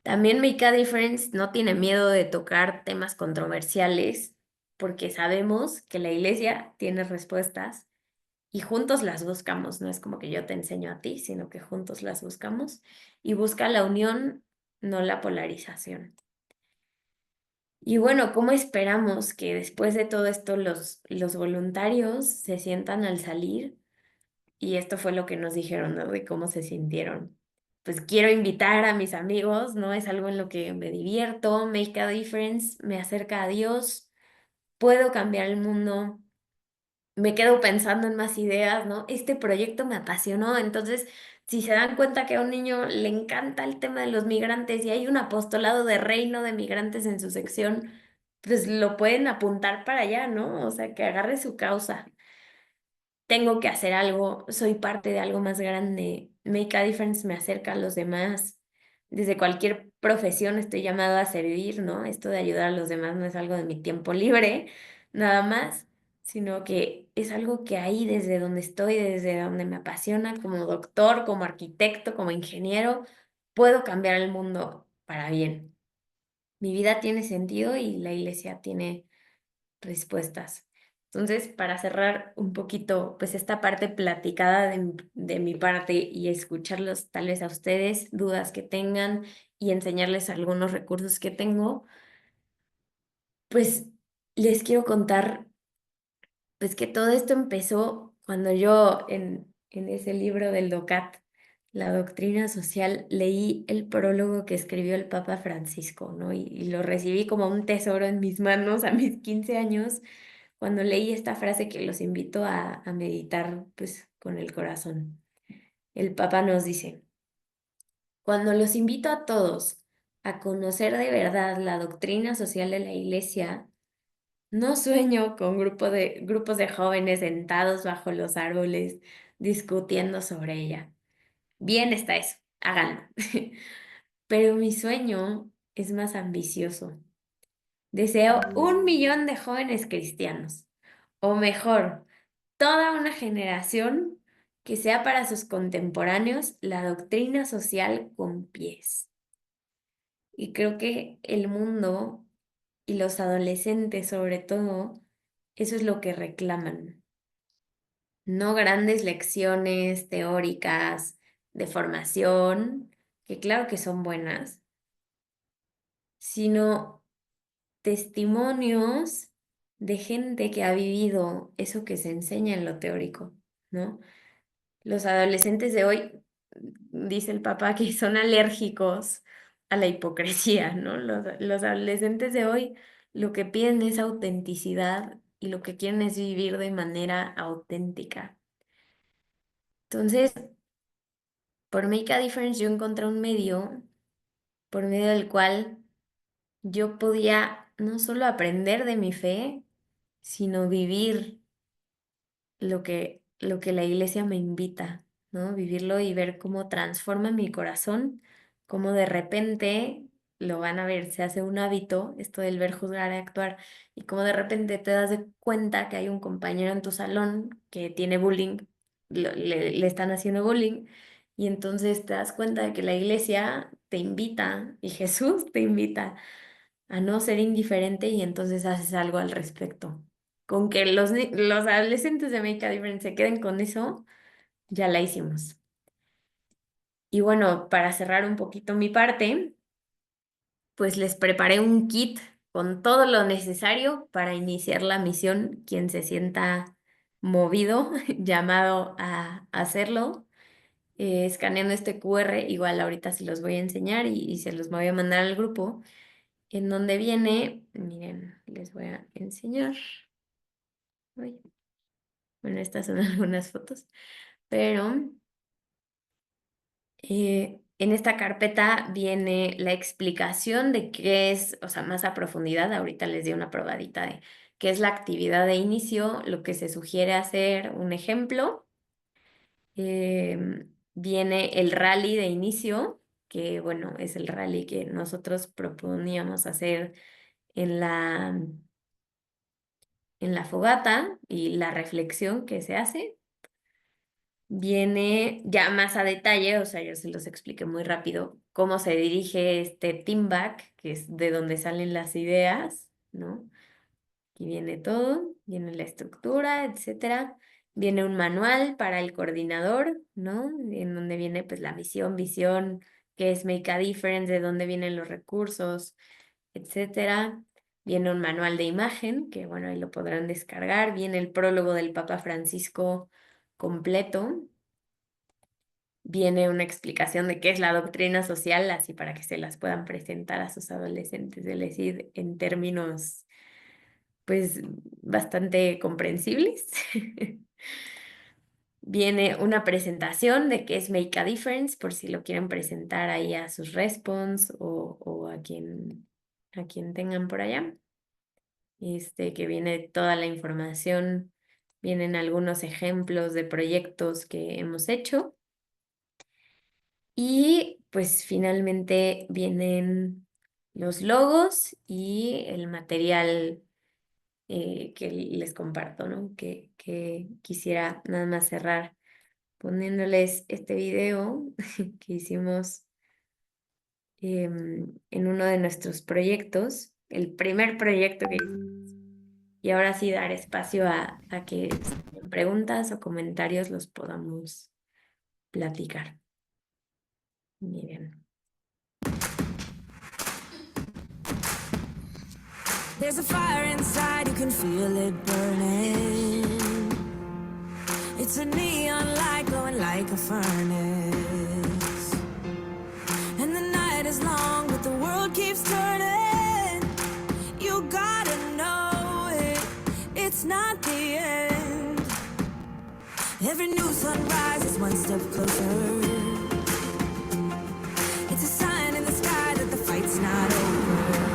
También Make a Difference no tiene miedo de tocar temas controversiales porque sabemos que la iglesia tiene respuestas y juntos las buscamos, no es como que yo te enseño a ti, sino que juntos las buscamos y busca la unión, no la polarización. Y bueno, ¿cómo esperamos que después de todo esto los voluntarios se sientan al salir? Y esto fue lo que nos dijeron, ¿no? De cómo se sintieron. Pues quiero invitar a mis amigos, ¿no? Es algo en lo que me divierto, make a difference, me acerca a Dios, puedo cambiar el mundo, me quedo pensando en más ideas, ¿no? Este proyecto me apasionó, entonces, si se dan cuenta que a un niño le encanta el tema de los migrantes y hay un apostolado de reino de migrantes en su sección, pues lo pueden apuntar para allá, ¿no? O sea, que agarre su causa. Tengo que hacer algo, soy parte de algo más grande. Make a Difference me acerca a los demás. Desde cualquier profesión estoy llamado a servir, ¿no? Esto de ayudar a los demás no es algo de mi tiempo libre, nada más, sino que es algo que ahí desde donde estoy, desde donde me apasiona, como doctor, como arquitecto, como ingeniero, puedo cambiar el mundo para bien. Mi vida tiene sentido y la iglesia tiene respuestas. Entonces, para cerrar un poquito, pues esta parte platicada de mi parte y escucharlos tal vez a ustedes, dudas que tengan y enseñarles algunos recursos que tengo, pues les quiero contar pues que todo esto empezó cuando yo en ese libro del DOCAT, La Doctrina Social, leí el prólogo que escribió el Papa Francisco, ¿no? Y lo recibí como un tesoro en mis manos a mis 15 años, cuando leí esta frase que los invito a meditar, pues, con el corazón. El Papa nos dice, cuando los invito a todos a conocer de verdad la doctrina social de la Iglesia, no sueño con grupos de jóvenes sentados bajo los árboles discutiendo sobre ella. Bien está eso, háganlo. Pero mi sueño es más ambicioso. Deseo 1 millón de jóvenes cristianos, o mejor, toda una generación que sea para sus contemporáneos la doctrina social con pies. Y creo que el mundo y los adolescentes sobre todo, eso es lo que reclaman. No grandes lecciones teóricas de formación, que claro que son buenas, sino testimonios de gente que ha vivido eso que se enseña en lo teórico, ¿no? Los adolescentes de hoy, dice el papá, que son alérgicos a la hipocresía, ¿no? Los adolescentes de hoy lo que piden es autenticidad y lo que quieren es vivir de manera auténtica. Entonces, por Make a Difference yo encontré un medio por medio del cual yo podía no solo aprender de mi fe, sino vivir lo que la iglesia me invita, ¿no? Vivirlo y ver cómo transforma mi corazón, cómo de repente lo van a ver, se hace un hábito, esto del ver, juzgar y actuar, y cómo de repente te das de cuenta que hay un compañero en tu salón que tiene bullying, le están haciendo bullying, y entonces te das cuenta de que la iglesia te invita y Jesús te invita a no ser indiferente y entonces haces algo al respecto. Con que los adolescentes de Make a Difference se queden con eso, ya la hicimos. Y bueno, para cerrar un poquito mi parte, pues les preparé un kit con todo lo necesario para iniciar la misión. Quien se sienta movido, llamado a hacerlo, escaneando este QR, igual ahorita se los voy a enseñar y se los voy a mandar al grupo, en donde viene, miren, les voy a enseñar. Uy, bueno, estas son algunas fotos, pero en esta carpeta viene la explicación de qué es, o sea, más a profundidad. Ahorita les di una probadita de qué es la actividad de inicio, lo que se sugiere hacer, un ejemplo. Viene el rally de inicio, que bueno, es el rally que nosotros proponíamos hacer en en la fogata y la reflexión que se hace. Viene ya más a detalle, o sea, yo se los expliqué muy rápido, cómo se dirige este team back, que es de donde salen las ideas, ¿no? Aquí viene todo, viene la estructura, etcétera. Viene un manual para el coordinador, ¿no? En donde viene pues la misión, visión, qué es Make a Difference, de dónde vienen los recursos, etcétera. Viene un manual de imagen, que bueno, ahí lo podrán descargar. Viene el prólogo del Papa Francisco completo. Viene una explicación de qué es la doctrina social, así para que se las puedan presentar a sus adolescentes, es decir, en términos pues bastante comprensibles. Viene una presentación de qué es Make a Difference, por si lo quieren presentar ahí a sus respons o a quien tengan por allá. Que viene toda la información, vienen algunos ejemplos de proyectos que hemos hecho. Y pues finalmente vienen los logos y el material que les comparto, ¿no? Que quisiera nada más cerrar poniéndoles este video que hicimos en uno de nuestros proyectos, el primer proyecto que hicimos. Y ahora sí dar espacio a que si tienen preguntas o comentarios los podamos platicar. Muy bien. There's a fire inside, you can feel it burning. It's a neon light glowing like a furnace. And the night is long, but the world keeps turning. You gotta know it, it's not the end. Every new sunrise is one step closer. It's a sign in the sky that the fight's not over.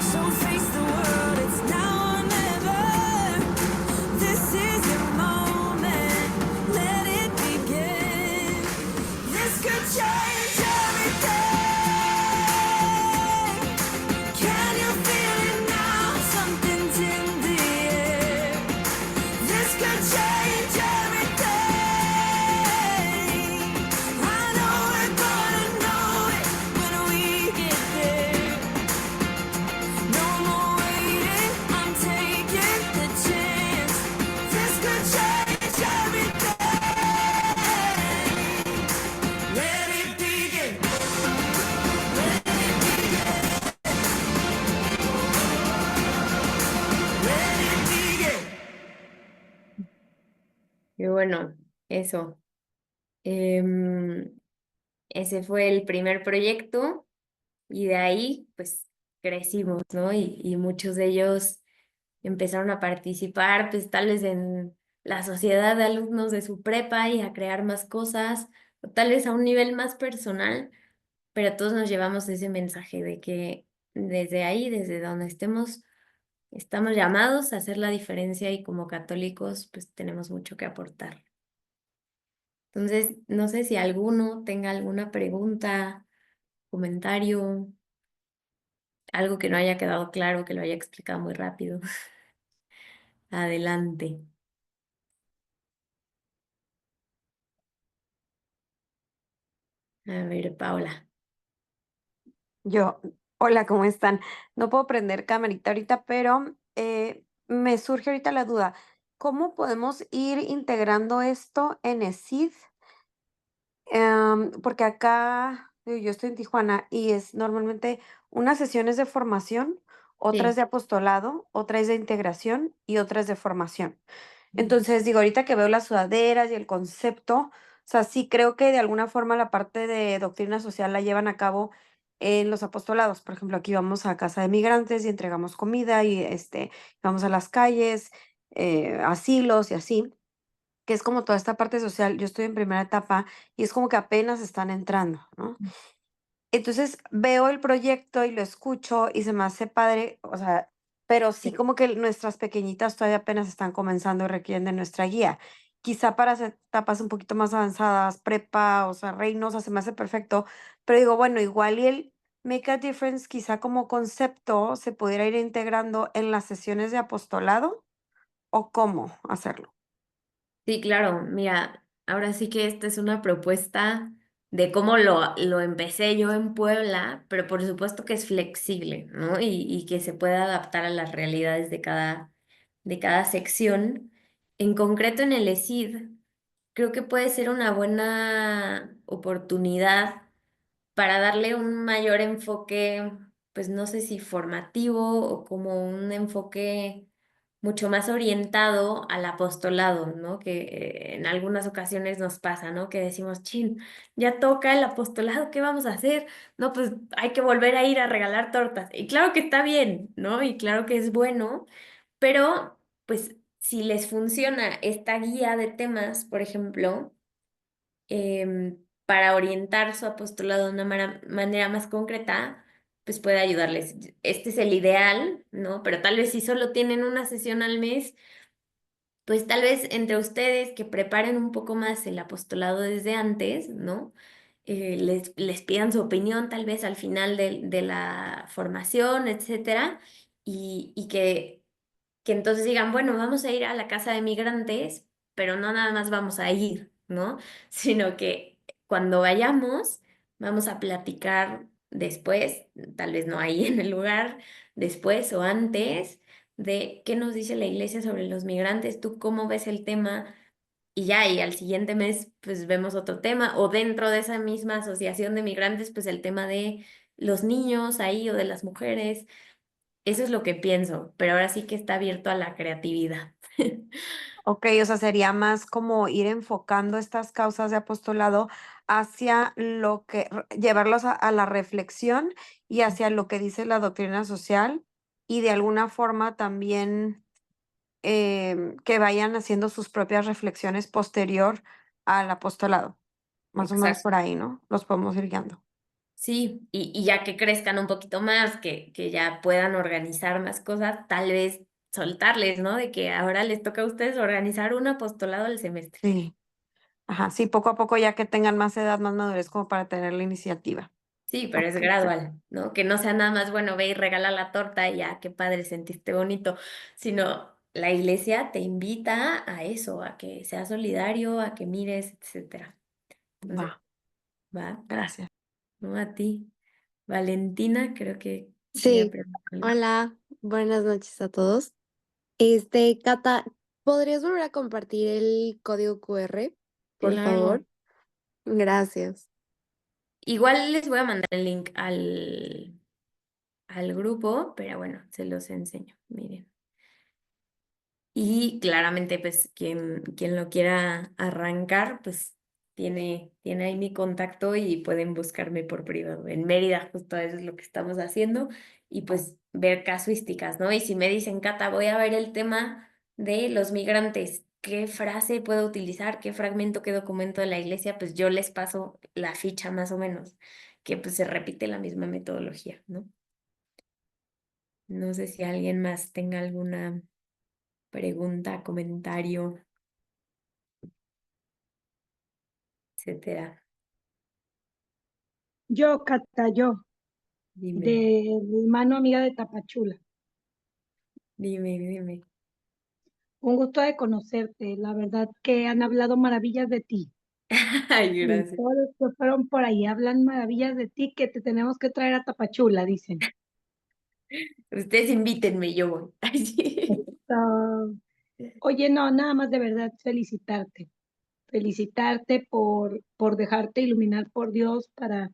So face the world, it's now or never. This is your moment, let it begin. This could change everything. Can you feel it now? Something's in the air. This could change everything. I know we're gonna know it when we get there. No more waiting, I'm taking the chance. This could change everything. Let it begin. Let it begin. Let it begin. Y bueno, eso. Ese fue el primer proyecto y de ahí pues crecimos, ¿no? Y muchos de ellos empezaron a participar, pues tal vez en la sociedad de alumnos de su prepa y a crear más cosas, o tal vez a un nivel más personal, pero todos nos llevamos ese mensaje de que desde ahí, desde donde estemos, estamos llamados a hacer la diferencia y como católicos, pues tenemos mucho que aportar. Entonces, no sé si alguno tenga alguna pregunta, comentario, algo que no haya quedado claro, que lo haya explicado muy rápido. Adelante. A ver, Paula. Yo, hola, ¿cómo están? No puedo prender camarita ahorita, pero me surge ahorita la duda. ¿Cómo podemos ir integrando esto en ESID? Porque acá, yo estoy en Tijuana y es normalmente unas sesiones de formación, otras Sí. de apostolado, otras de integración y otras de formación. Mm. Entonces, digo, ahorita que veo las sudaderas y el concepto, o sea, sí creo que de alguna forma la parte de doctrina social la llevan a cabo en los apostolados. Por ejemplo, aquí vamos a casa de migrantes y entregamos comida y vamos a las calles, asilos y así, que es como toda esta parte social. Yo estoy en primera etapa y es como que apenas están entrando, ¿no? Entonces veo el proyecto y lo escucho y se me hace padre, o sea, pero sí Sí. como que nuestras pequeñitas todavía apenas están comenzando y requieren de nuestra guía. Quizá para hacer etapas un poquito más avanzadas, prepa, o sea, Reynosa, se me hace perfecto, pero digo, bueno, igual y el Make a Difference quizá como concepto se pudiera ir integrando en las sesiones de apostolado o cómo hacerlo. Sí, claro, mira, ahora sí que esta es una propuesta de cómo lo empecé yo en Puebla, pero por supuesto que es flexible, ¿no? Y que se puede adaptar a las realidades de cada sección. En concreto en el ESID, creo que puede ser una buena oportunidad para darle un mayor enfoque, pues no sé si formativo o como un enfoque mucho más orientado al apostolado, ¿no? Que en algunas ocasiones nos pasa, ¿no? Que decimos, chin, ya toca el apostolado, ¿qué vamos a hacer? No, pues hay que volver a ir a regalar tortas. Y claro que está bien, ¿no? Y claro que es bueno, pero pues si les funciona esta guía de temas, por ejemplo, para orientar su apostolado de una manera más concreta, pues puede ayudarles. Este es el ideal, ¿no? Pero tal vez si solo tienen una sesión al mes, pues tal vez entre ustedes que preparen un poco más el apostolado desde antes, ¿no? Les pidan su opinión tal vez al final de la formación, etcétera, y que entonces digan, bueno, vamos a ir a la casa de migrantes, pero no nada más vamos a ir, ¿no? Sino que cuando vayamos, vamos a platicar después, tal vez no ahí en el lugar, después o antes, de qué nos dice la iglesia sobre los migrantes, tú cómo ves el tema. Y ya, y al siguiente mes, pues vemos otro tema, o dentro de esa misma asociación de migrantes, pues el tema de los niños ahí o de las mujeres. Eso es lo que pienso, pero ahora sí que está abierto a la creatividad. Ok, o sea, sería más como ir enfocando estas causas de apostolado hacia lo que, llevarlos a la reflexión y hacia lo que dice la doctrina social y de alguna forma también que vayan haciendo sus propias reflexiones posterior al apostolado. Más o menos Exacto. por ahí, ¿no? Los podemos ir guiando. Sí, y ya que crezcan un poquito más, que ya puedan organizar más cosas, tal vez soltarles, ¿no? De que ahora les toca a ustedes organizar un apostolado al semestre. Sí, ajá, sí, poco a poco ya que tengan más edad, más madurez como para tener la iniciativa. Sí, pero es Ok, gradual, ¿no? Que no sea nada más, bueno, ve y regala la torta y ya, qué padre, sentiste bonito, sino la iglesia te invita a eso, a que seas solidario, a que mires, etcétera. Entonces, va, va, gracias. ¿no? A ti. Valentina, creo que quería Sí, preguntarle. hola, buenas noches a todos. Cata, ¿podrías volver a compartir el código QR, por Claro. favor? Gracias. Igual les voy a mandar el link al grupo, pero bueno, se los enseño. Miren. Y claramente, pues, quien lo quiera arrancar, pues tiene ahí mi contacto y pueden buscarme por privado. En Mérida, justo eso es lo que estamos haciendo. Y pues ver casuísticas, ¿no? Y si me dicen, Cata, voy a ver el tema de los migrantes, ¿qué frase puedo utilizar? ¿Qué fragmento, qué documento de la iglesia? Pues yo les paso la ficha más o menos, que pues se repite la misma metodología, ¿no? No sé si alguien más tenga alguna pregunta, comentario, etcétera. Yo, Cata, yo, Dime, de mi mano amiga de Tapachula. dime. Un gusto de conocerte. La verdad que han hablado maravillas de ti. Ay, Y gracias. todos los que fueron por ahí hablan maravillas de ti que te tenemos que traer a Tapachula, dicen. Ustedes invítenme, yo voy. Ay, sí. Ah, oye, no, nada más de verdad felicitarte. Felicitarte por dejarte iluminar por Dios para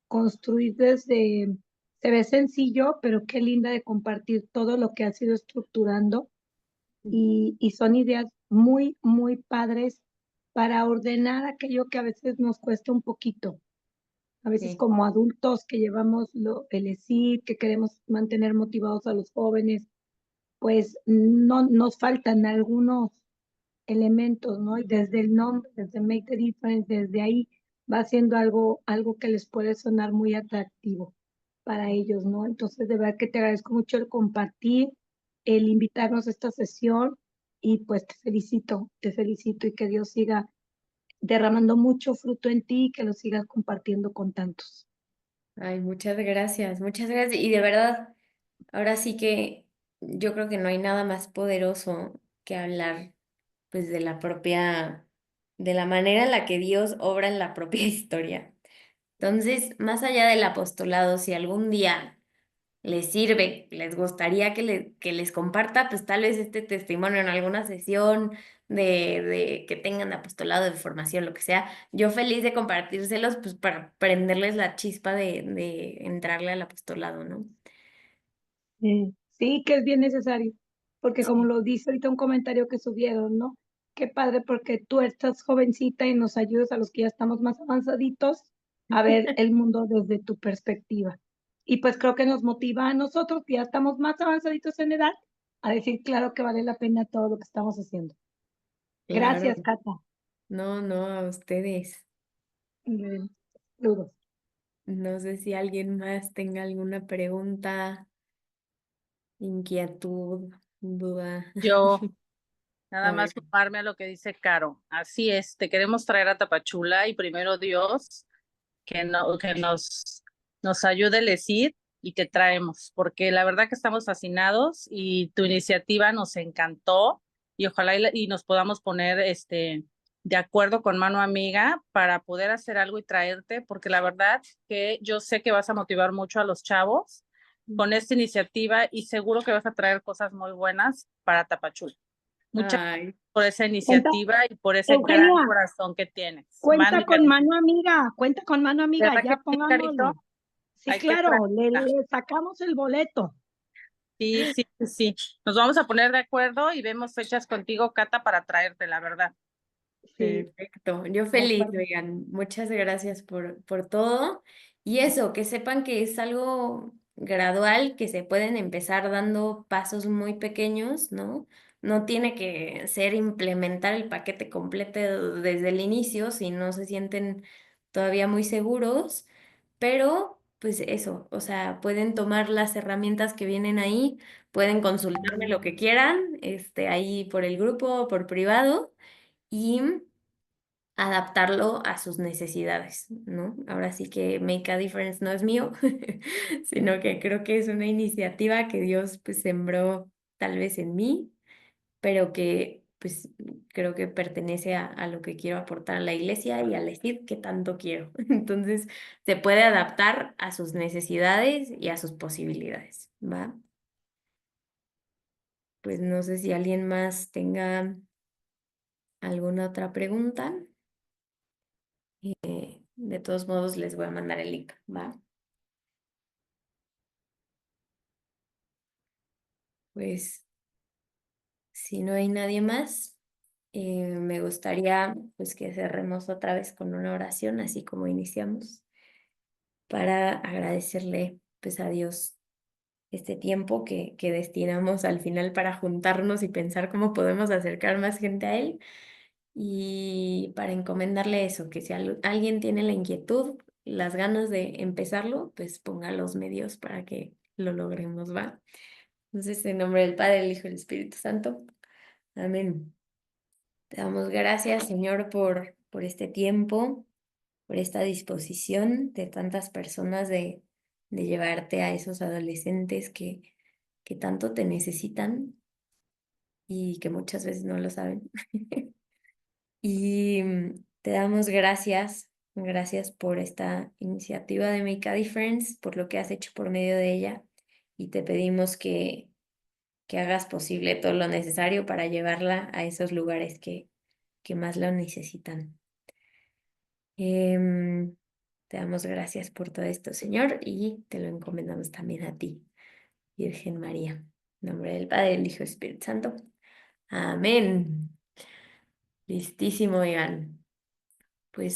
construir desde, se ve sencillo, pero qué linda de compartir todo lo que has ido estructurando y son ideas muy, muy padres para ordenar aquello que a veces nos cuesta un poquito. A veces Sí, como adultos que llevamos el ESID, que queremos mantener motivados a los jóvenes, pues no nos faltan algunos elementos, ¿no? Y desde el nombre, desde Make the Difference, desde ahí va siendo algo que les puede sonar muy atractivo para ellos, ¿no? Entonces, de verdad que te agradezco mucho el compartir, el invitarnos a esta sesión y pues te felicito y que Dios siga derramando mucho fruto en ti y que lo sigas compartiendo con tantos. ay, muchas gracias, muchas gracias. Y de verdad, ahora sí que yo creo que no hay nada más poderoso que hablar, pues, de la manera en la que Dios obra en la propia historia. Entonces, más allá del apostolado, si algún día les sirve, les gustaría que les comparta, pues tal vez este testimonio en alguna sesión de que tengan apostolado de formación, lo que sea, yo feliz de compartírselos, pues para prenderles la chispa de entrarle al apostolado, ¿no? Sí, que es bien necesario, porque como Sí. lo dice ahorita un comentario que subieron, ¿no? Qué padre porque tú estás jovencita y nos ayudas a los que ya estamos más avanzaditos a ver el mundo desde tu perspectiva. Y pues creo que nos motiva a nosotros, que ya estamos más avanzaditos en edad, a decir, claro que vale la pena todo lo que estamos haciendo. Claro, Gracias, Cata. no, no, a ustedes. Mm, Saludos. No sé si alguien más tenga alguna pregunta, inquietud, duda. Yo, nada A ver. más sumarme a lo que dice Caro. Así es, te queremos traer a Tapachula y primero Dios que, no, que nos ayude a elegir y te traemos, porque la verdad que estamos fascinados y tu iniciativa nos encantó y ojalá y nos podamos poner de acuerdo con mano amiga para poder hacer algo y traerte, porque la verdad que yo sé que vas a motivar mucho a los chavos con esta iniciativa y seguro que vas a traer cosas muy buenas para Tapachula. Muchas gracias Ay, por esa Cuenta, iniciativa y por ese gran Eugenia, corazón que tienes. cuenta Mande, con Carito. mano amiga, ¿Verdad que ya sí, Carito? pongámoslo. Sí, Hay que claro, traerla. le sacamos el boleto. Sí, sí, sí, sí. Nos vamos a poner de acuerdo y vemos fechas contigo, Cata, para traerte, la verdad. Sí, perfecto. Yo de feliz, acuerdo. oigan. Muchas gracias por todo. Y eso, que sepan que es algo gradual, que se pueden empezar dando pasos muy pequeños, ¿no? No tiene que ser implementar el paquete completo desde el inicio si no se sienten todavía muy seguros, pero pues eso, o sea, pueden tomar las herramientas que vienen ahí, pueden consultarme lo que quieran, ahí por el grupo, por privado y adaptarlo a sus necesidades, ¿no? Ahora sí que Make a Difference no es mío, sino que creo que es una iniciativa que Dios pues sembró tal vez en mí, pero que pues creo que pertenece a lo que quiero aportar a la iglesia y al decir que tanto quiero. Entonces se puede adaptar a sus necesidades y a sus posibilidades, ¿va? Pues no sé si alguien más tenga alguna otra pregunta. De todos modos, les voy a mandar el link, ¿va? Pues si no hay nadie más, me gustaría pues que cerremos otra vez con una oración, así como iniciamos, para agradecerle pues a Dios este tiempo que destinamos al final para juntarnos y pensar cómo podemos acercar más gente a Él y para encomendarle eso, que si alguien tiene la inquietud, las ganas de empezarlo, pues ponga los medios para que lo logremos, ¿va? Entonces, en nombre del Padre, del Hijo y del Espíritu Santo. Amén. Te damos gracias, Señor, por este tiempo, por esta disposición de tantas personas de llevarte a esos adolescentes que tanto te necesitan y que muchas veces no lo saben. Y te damos gracias, gracias por esta iniciativa de Make a Difference, por lo que has hecho por medio de ella. Y te pedimos que hagas posible todo lo necesario para llevarla a esos lugares que más lo necesitan. Te damos gracias por todo esto, Señor, y te lo encomendamos también a ti, Virgen María. En nombre del Padre, del Hijo y del Espíritu Santo. Amén. Listísimo, Iván. Pues